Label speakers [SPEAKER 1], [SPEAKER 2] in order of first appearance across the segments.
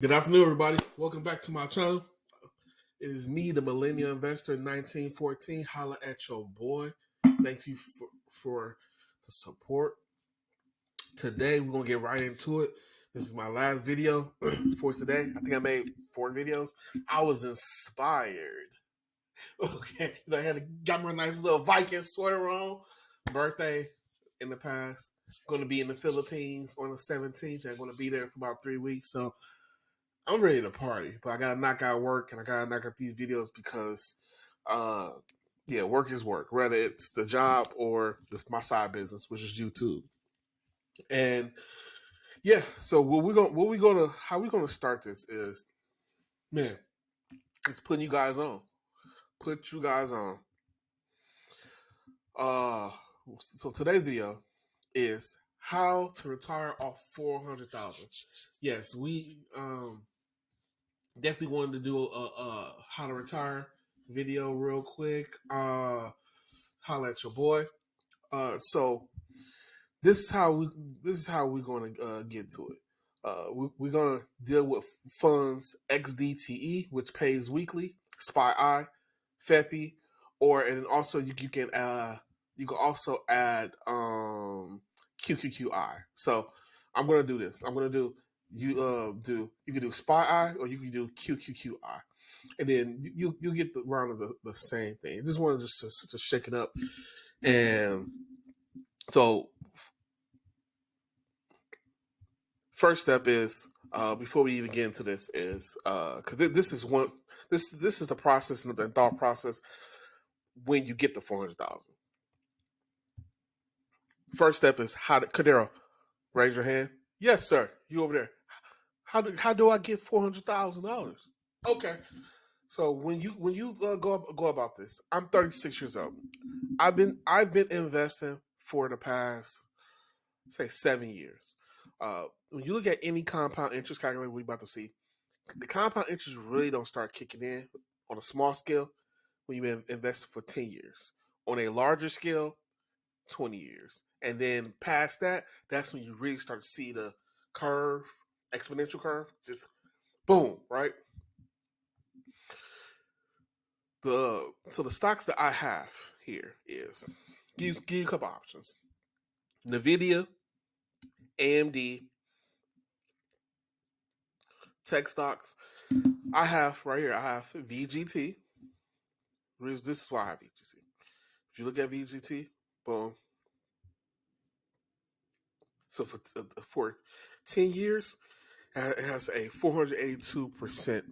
[SPEAKER 1] Good afternoon, everybody. Welcome back to my channel. It is me, the Millennial Investor 1914. Holla at your boy. Thank you for the support. Today, we're going to get right into it. This is my last video for today. I think I made 4 videos. I was inspired. Okay, I got my nice little Viking sweater on. Birthday in the past. Going to be in the Philippines on the 17th. I'm going to be there for about 3 weeks. So I'm ready to party, but I gotta knock out work and I gotta knock out these videos because, work is work. Whether it's the job or my side business, which is YouTube. And yeah, so how we gonna start this is, man, it's putting you guys on. Put you guys on. So today's video is how to retire off 400,000. Yes, we definitely wanted to do a how to retire video real quick. Holla at your boy. So this is how we're gonna get to it. We're gonna deal with funds XDTE, which pays weekly, SPY, FEPI, and also you can also add QQQI. So I'm gonna do this. I'm gonna do you can do SPY or you can do QQQI, and then you get the round of the same thing. Just wanted to shake it up, and so first step is before we even get into this is because this is the process and the thought process when you get the 400,000. First step is Cadero, raise your hand. Yes, sir. You over there. How do I get $400,000? Okay. So when you go about this, I'm 36 years old. I've been investing for the past, say, 7 years. When you look at any compound interest calculator we're about to see, the compound interest really don't start kicking in on a small scale when you invest for 10 years. On a larger scale, 20 years. And then past that, that's when you really start to see the curve, exponential curve, just boom, right? So the stocks that I have here is give you a couple options. NVIDIA, AMD, tech stocks. I have VGT. This is why I have VGT. If you look at VGT, boom. So for 10 years, it has a 482%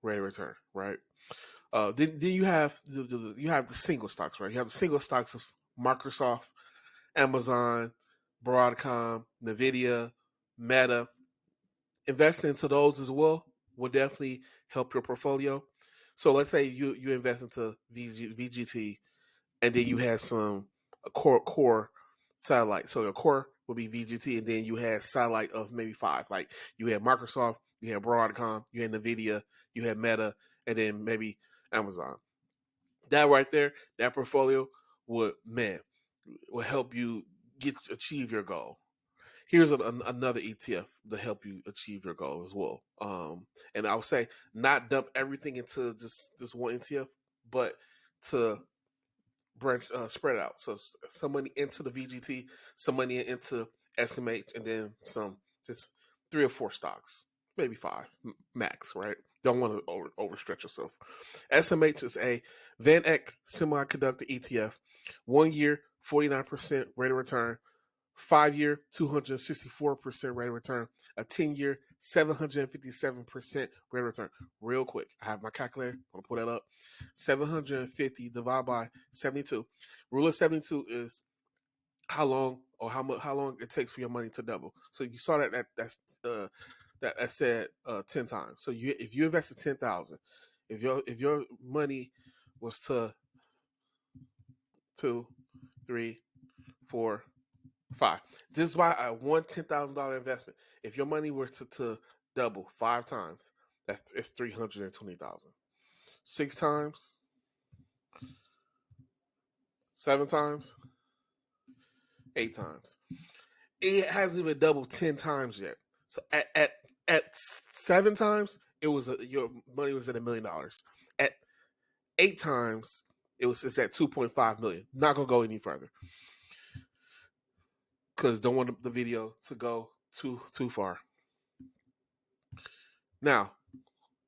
[SPEAKER 1] rate of return, right? Then you have the single stocks, right? You have the single stocks of Microsoft, Amazon, Broadcom, NVIDIA, Meta. Investing into those as well will definitely help your portfolio. So let's say you invest into VGT, and then you had a core satellite. So your core would be VGT, and then you had satellite of maybe 5. Like you had Microsoft, you had Broadcom, you had NVIDIA, you had Meta, and then maybe Amazon. That right there, that portfolio will help you achieve your goal. Here's another ETF to help you achieve your goal as well. And I would say not dump everything into just one ETF, but to spread out. So some money into the VGT, some money into SMH, and then just 3 or 4 stocks, maybe 5 max. Right? Don't want to overstretch yourself. SMH is a Van Eck semiconductor ETF. 1 year, 49% rate of return. 5-year, 264% rate of return. A 10-year, 757% rate of return. Real quick, I have my calculator. I'm gonna pull that up. 750 divided by 72. Rule of 72 is how long it takes for your money to double. So you saw that said 10 times. So if you invested 10,000, if your money was to 2, 3, 4, 5. Just by a $10,000 investment. If your money were to double 5 times, it's 320,000. 6 times, 7 times, 8 times. It hasn't even doubled 10 times yet. So At 7 times, your money was at $1 million. At 8 times, it's at 2.5 million. Not gonna go any further because don't want the video to go too far. Now,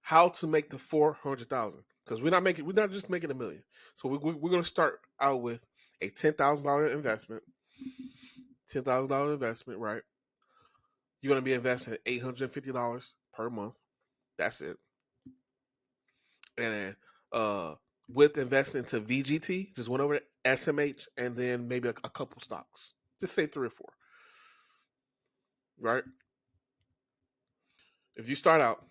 [SPEAKER 1] how to make the 400,000? Because we're not just making $1 million. So we're gonna start out with a $10,000 investment. $10,000 investment, right? You're gonna be investing $850 per month. That's it. And then with investing into VGT, just went over to SMH and then maybe a couple stocks. Just say 3 or 4. Right? If you start out,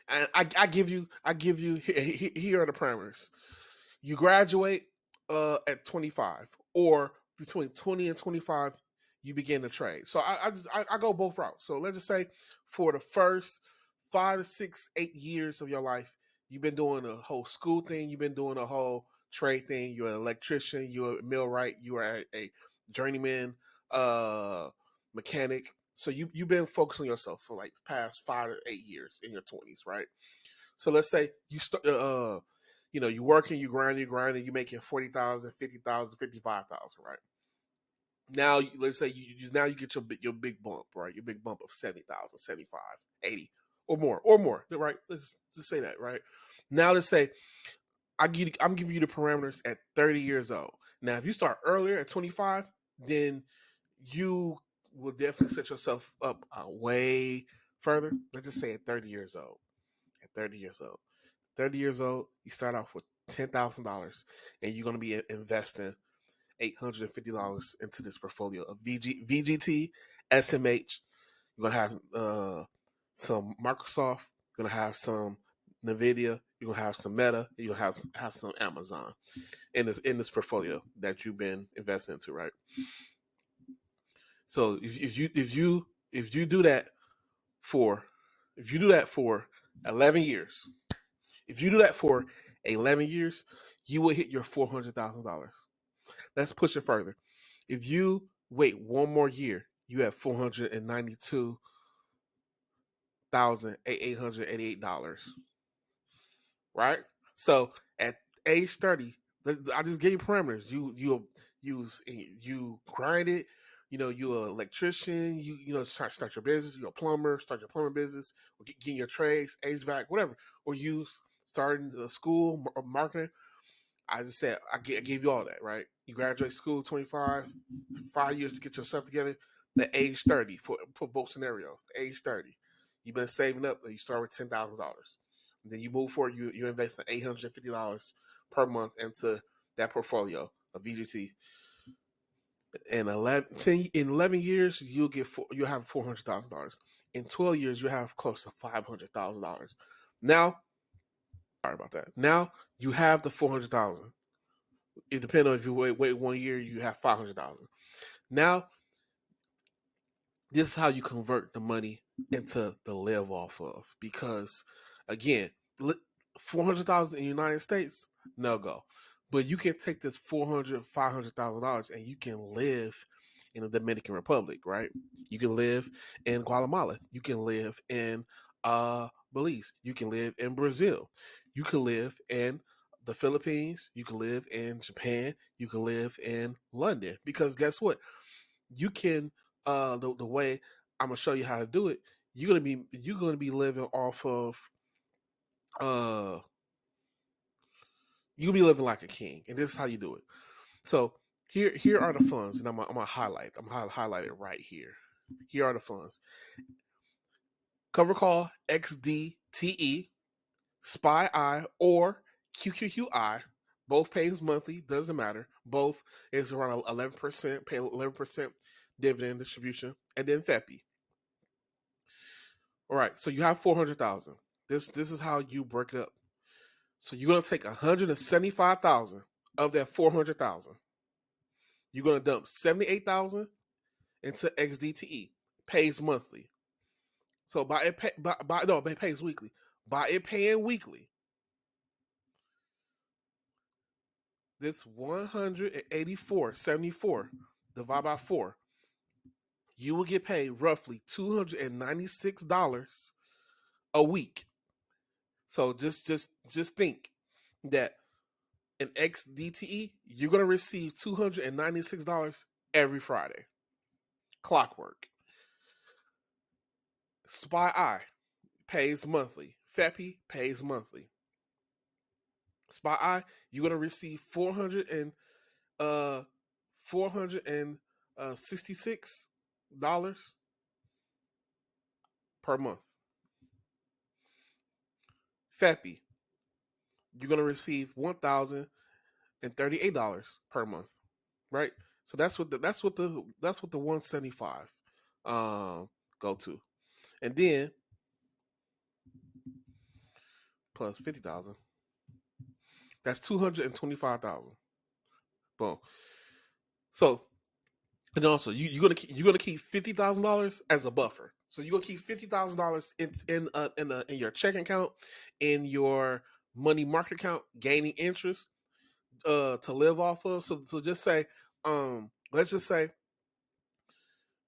[SPEAKER 1] and I give you here are the parameters. You graduate at 25, or between 20 and 25, you begin to trade. So I go both routes. So let's just say for the first 5 to 6, 8 years of your life, you've been doing a whole school thing. You've been doing a whole trade thing. You're an electrician. You're a millwright. You are a journeyman mechanic. So you've been focusing on yourself for like past 5 to 8 years in your 20s, right? So let's say you start, you working, you grinding, you making 40,000, 50,000, 55,000, right? Now, let's say now you get your big bump, right? Your big bump of 70,000, 75, 80, or more, right? Let's just say that, right? Now let's say I'm giving you the parameters at 30 years old. Now, if you start earlier at 25, then you will definitely set yourself up way further. Let's just say at 30 years old. At 30 years old. 30 years old, you start off with $10,000 and you're going to be investing $850 into this portfolio of VGT, SMH. You're going to have some Microsoft, you're going to have some NVIDIA, you're going to have some Meta, you're going to have some Amazon in this portfolio that you've been investing into, right? So if you do that for 11 years, if you do that for 11 years, you will hit your $400,000. Let's push it further. If you wait one more year, you have $492,888. Right? So at age 30, I just gave you parameters. You grind it. You're an electrician. Try to start your business. You're a plumber. Start your plumbing business. Or getting your trades, HVAC, whatever. Or you starting the school or marketing. I just said I gave you all that, right? You graduate school 25, 5 years to get yourself together. The age 30 for both scenarios. The age 30, you've been saving up. You start with $10,000. Then you move forward. You invest in $850 per month into that portfolio of VGT. In 11 years, you'll have $400,000. In 12 years, you'll have close to $500,000. Now, sorry about that. Now you have the 400,000. It depends on if you wait 1 year, you have 500,000. Now, this is how you convert the money into the live off of. Because again, 400,000 in the United States, no go. But you can take this $500,000 and you can live in the Dominican Republic, right? You can live in Guatemala. You can live in Belize. You can live in Brazil. You can live in the Philippines. You can live in Japan. You can live in London. Because guess what? You can the way I'm gonna show you how to do it. You're gonna be living off of you'll be living like a king, and this is how you do it. So here are the funds, and I'm gonna highlight. I'm gonna highlight it right here. Here are the funds. Cover call XDTE, SPY or QQQI. Both pays monthly, doesn't matter. Both is around 11%, pay 11% dividend distribution, and then FEPI. All right, so you have 400,000. This is how you break it up. So you're gonna take 175,000 of that 400,000. You're gonna dump 78,000 into XDTE. Pays monthly. So it pays weekly. By it paying weekly, this 184.74 divided by 4, you will get paid roughly $296 a week. So just think that in XDTE, you're gonna receive $296 every Friday. Clockwork. SPY pays monthly. FEPI pays monthly. SPY, you're gonna receive 466 per month. FEPI, you're gonna receive $1,038 per month. Right? So that's what the 175 go to. And then plus 50,000. That's 225,000. Boom. So and also you're gonna keep $50,000 as a buffer. So you're gonna keep $50,000 in your checking account, in your money market account, gaining interest to live off of. So just say let's just say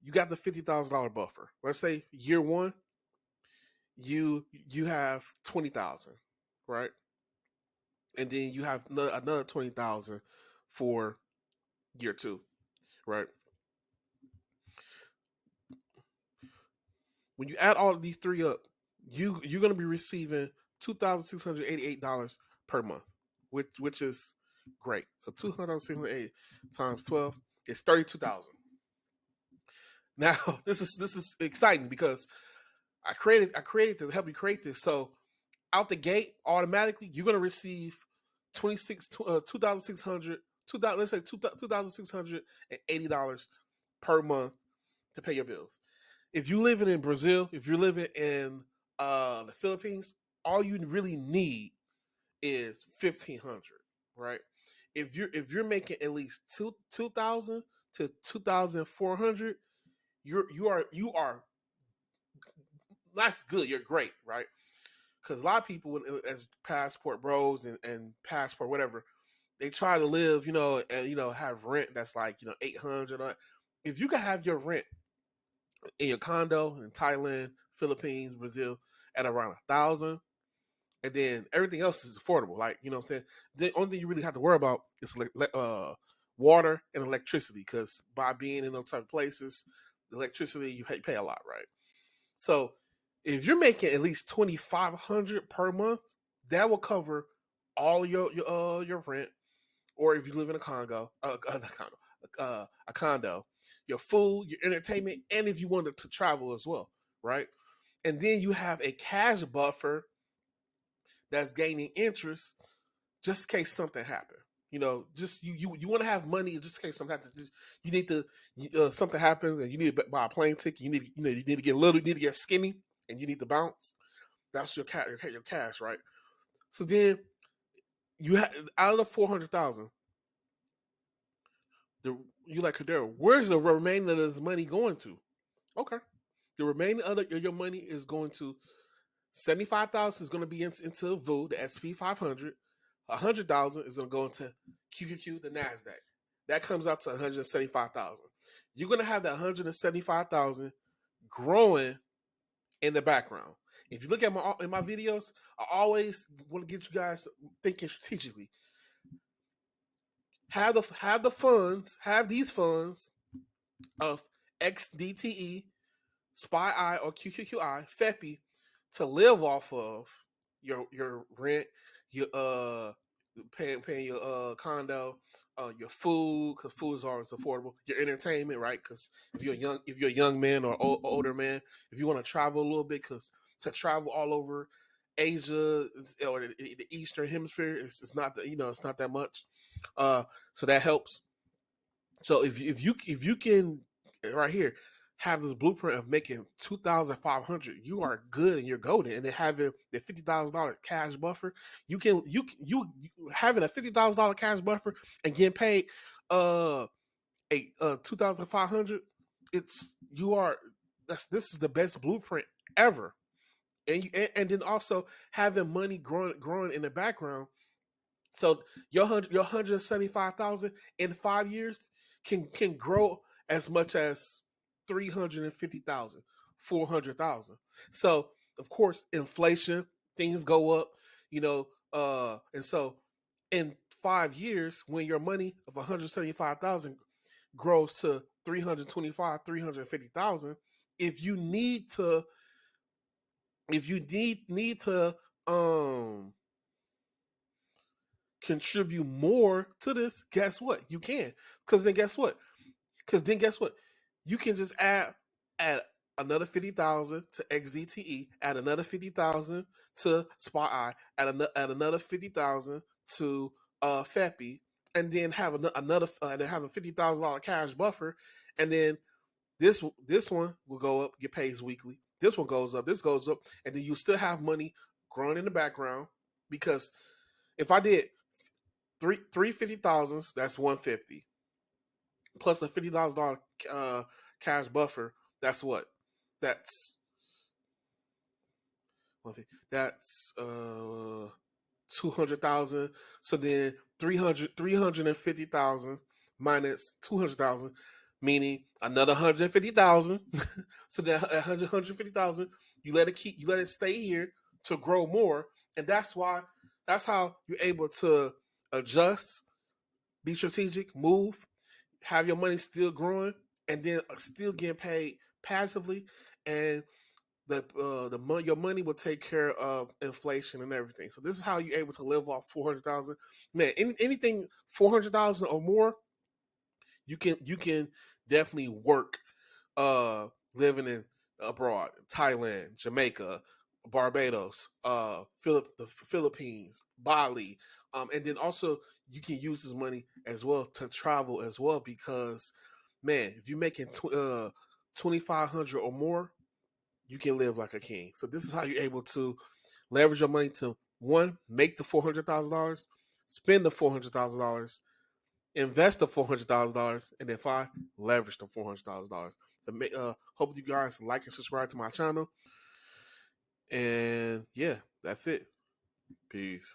[SPEAKER 1] you got the $50,000 buffer. Let's say year one you have 20,000, right? And then you have another 20,000 for year two, right? When you add all of these three up, you're going to be receiving $2,688 per month, which is great. So 2,680 times 12 is 32,000. Now this is exciting because I created to help you create this. So out the gate, automatically you're going to receive 2,600 let's say $2,680 per month to pay your bills. If you're living in Brazil, if you're living in the Philippines, all you really need is 1,500, right? If you're making at least 2,000 to 2,400, you are that's good. You're great, right? Because a lot of people, as passport bros and passport whatever, they try to live, and have rent that's like 800. If you can have your rent in your condo in Thailand, Philippines, Brazil at around 1,000, and then everything else is affordable. Like what I'm saying, the only thing you really have to worry about is water and electricity, because by being in those type of places, the electricity you pay a lot, right? So if you're making at least 2,500 per month, that will cover all your rent, or if you live in a condo, your food, your entertainment, and if you wanted to travel as well, right? And then you have a cash buffer that's gaining interest just in case something happens. Just you want to have money just in case something happens. You need to something happens and you need to buy a plane ticket. You need to get little, you need to get skinny, and you need to bounce. That's your cash, right? So then you have out of the 400,000, you like Kadera, where's the remaining of this money going to? Okay, the remaining of your money is going to 75,000 is going to be into VU, the SP 500. 100,000 is going to go into QQQ, the Nasdaq. That comes out to 175,000. You're going to have that 175,000 growing in the background. If you look at my videos, I always want to get you guys thinking strategically. Have these funds of XDTE, SPY or QQQI, FEPI, to live off of your rent, your paying your condo, your food, because food is always affordable, your entertainment, right? Because if you're a young man or older man, if you want to travel a little bit, because to travel all over Asia or the Eastern Hemisphere, it's not it's not that much, so that helps. So if you can right here have this blueprint of making 2,500, you are good and you're golden. And then having the $50,000 cash buffer, you having a $50,000 cash buffer and getting paid a 2,500. This is the best blueprint ever. And then also having money growing in the background. So your 175,000 in 5 years can grow as much as $350,000, $400,000. So of course, inflation, things go up, and so in 5 years, when your money of 175,000 grows to 325, 350,000, if you need to, um contribute more to this, guess what? You can. Because then guess what? You can just add another 50,000 to XDTE, add another 50,000 to Spot I, add another 50,000 to FEPI, and then have another and then have a $50,000 cash buffer, and then this one will go up, get paid weekly. This one goes up, this goes up, and then you still have money growing in the background. Because if I did three 50,000s, that's 150 plus a $50,000 cash buffer. That's what? That's that's 200,000. So then 350,000 minus 200,000, meaning another 150,000. So that 150,000, you let it stay here to grow more, and that's how you're able to adjust, be strategic, move, have your money still growing, and then still getting paid passively, and your money will take care of inflation and everything. So this is how you're able to live off 400,000. Man, anything 400,000 or more, you can definitely work. Living in abroad, Thailand, Jamaica, Barbados, the Philippines, Bali, and then also you can use this money as well to travel as well. Because man, if you're making 2,500 or more, you can live like a king. So this is how you're able to leverage your money to, one, make the $400,000, spend the $400,000, invest the $400,000, and then five, leverage the $400,000. So hope you guys like and subscribe to my channel. And yeah, that's it. Peace.